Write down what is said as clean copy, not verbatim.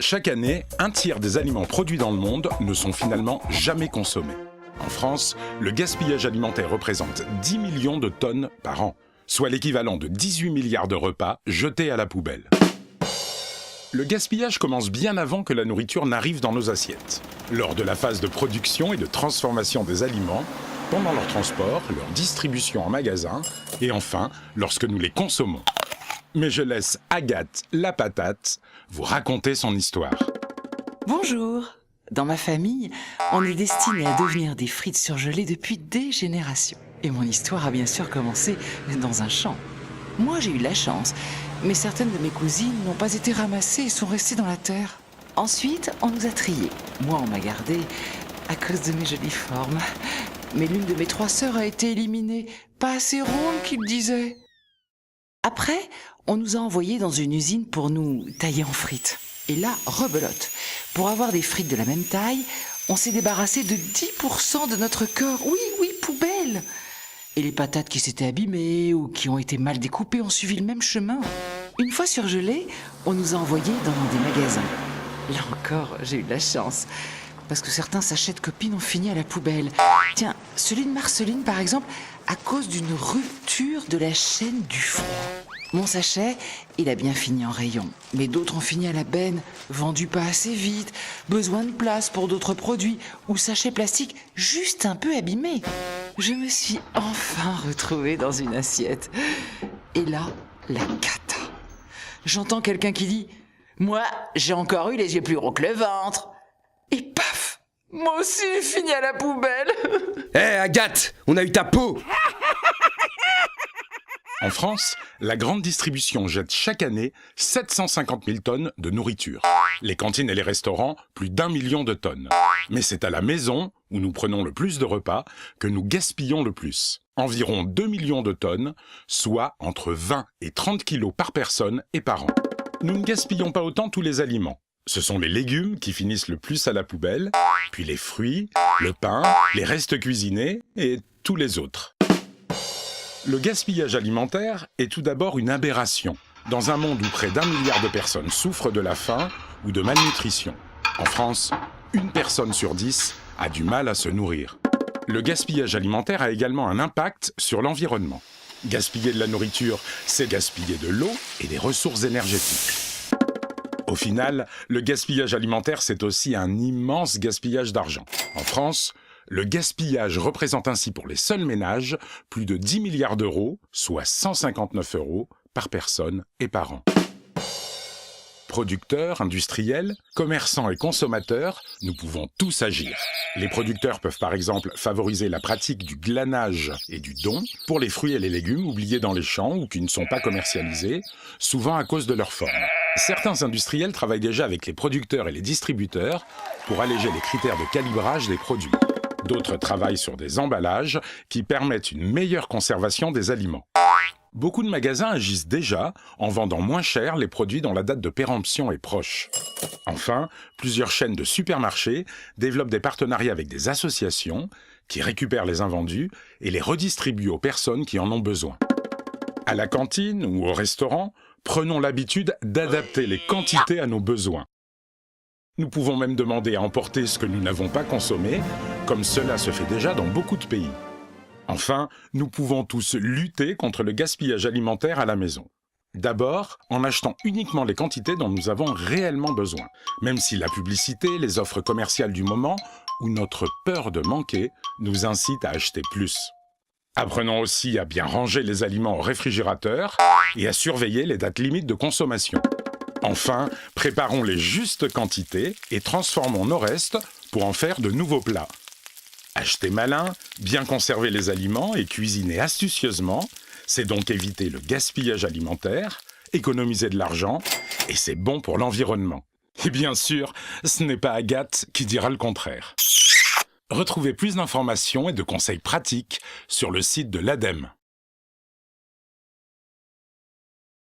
Chaque année, un tiers des aliments produits dans le monde ne sont finalement jamais consommés. En France, le gaspillage alimentaire représente 10 millions de tonnes par an, soit l'équivalent de 18 milliards de repas jetés à la poubelle. Le gaspillage commence bien avant que la nourriture n'arrive dans nos assiettes. Lors de la phase de production et de transformation des aliments, pendant leur transport, leur distribution en magasin, et enfin, lorsque nous les consommons. Mais je laisse Agathe, la patate, vous raconter son histoire. Bonjour. Dans ma famille, on est destiné à devenir des frites surgelées depuis des générations. Et mon histoire a bien sûr commencé dans un champ. Moi, j'ai eu de la chance, mais certaines de mes cousines n'ont pas été ramassées et sont restées dans la terre. Ensuite, on nous a triés. Moi, on m'a gardée à cause de mes jolies formes. Mais l'une de mes 3 sœurs a été éliminée. Pas assez ronde, qu'il disait. Après, on nous a envoyés dans une usine pour nous tailler en frites. Et là, rebelote. Pour avoir des frites de la même taille, on s'est débarrassé de 10% de notre corps. Oui, poubelle. Et les patates qui s'étaient abîmées ou qui ont été mal découpées ont suivi le même chemin. Une fois surgelées, on nous a envoyés dans des magasins. Là encore, j'ai eu de la chance. Parce que certains sachets de copines ont fini à la poubelle. Tiens, celui de Marceline, par exemple, à cause d'une rupture de la chaîne du froid. Mon sachet, il a bien fini en rayon. Mais d'autres ont fini à la benne, vendus pas assez vite, besoin de place pour d'autres produits, ou sachets plastiques juste un peu abîmés. Je me suis enfin retrouvée dans une assiette. Et là, la cata. J'entends quelqu'un qui dit « Moi, j'ai encore eu les yeux plus gros que le ventre !» Et paf, moi aussi j'ai fini à la poubelle. Hé Agathe, on a eu ta peau. En France, la grande distribution jette chaque année 750 000 tonnes de nourriture. Les cantines et les restaurants, plus d'1 million de tonnes. Mais c'est à la maison, où nous prenons le plus de repas, que nous gaspillons le plus. Environ 2 millions de tonnes, soit entre 20 et 30 kilos par personne et par an. Nous ne gaspillons pas autant tous les aliments. Ce sont les légumes qui finissent le plus à la poubelle, puis les fruits, le pain, les restes cuisinés et tous les autres. Le gaspillage alimentaire est tout d'abord une aberration, dans un monde où près d'1 milliard de personnes souffrent de la faim ou de malnutrition. En France, 1 personne sur 10 a du mal à se nourrir. Le gaspillage alimentaire a également un impact sur l'environnement. Gaspiller de la nourriture, c'est gaspiller de l'eau et des ressources énergétiques. Au final, le gaspillage alimentaire, c'est aussi un immense gaspillage d'argent. En France, le gaspillage représente ainsi pour les seuls ménages plus de 10 milliards d'euros, soit 159 € par personne et par an. Producteurs, industriels, commerçants et consommateurs, nous pouvons tous agir. Les producteurs peuvent par exemple favoriser la pratique du glanage et du don pour les fruits et les légumes oubliés dans les champs ou qui ne sont pas commercialisés, souvent à cause de leur forme. Certains industriels travaillent déjà avec les producteurs et les distributeurs pour alléger les critères de calibrage des produits. D'autres travaillent sur des emballages qui permettent une meilleure conservation des aliments. Beaucoup de magasins agissent déjà en vendant moins cher les produits dont la date de péremption est proche. Enfin, plusieurs chaînes de supermarchés développent des partenariats avec des associations qui récupèrent les invendus et les redistribuent aux personnes qui en ont besoin. À la cantine ou au restaurant, prenons l'habitude d'adapter les quantités à nos besoins. Nous pouvons même demander à emporter ce que nous n'avons pas consommé, comme cela se fait déjà dans beaucoup de pays. Enfin, nous pouvons tous lutter contre le gaspillage alimentaire à la maison. D'abord, en achetant uniquement les quantités dont nous avons réellement besoin, même si la publicité, les offres commerciales du moment ou notre peur de manquer nous incitent à acheter plus. Apprenons aussi à bien ranger les aliments au réfrigérateur et à surveiller les dates limites de consommation. Enfin, préparons les justes quantités et transformons nos restes pour en faire de nouveaux plats. Acheter malin, bien conserver les aliments et cuisiner astucieusement, c'est donc éviter le gaspillage alimentaire, économiser de l'argent et c'est bon pour l'environnement. Et bien sûr, ce n'est pas Agathe qui dira le contraire. Retrouvez plus d'informations et de conseils pratiques sur le site de l'ADEME.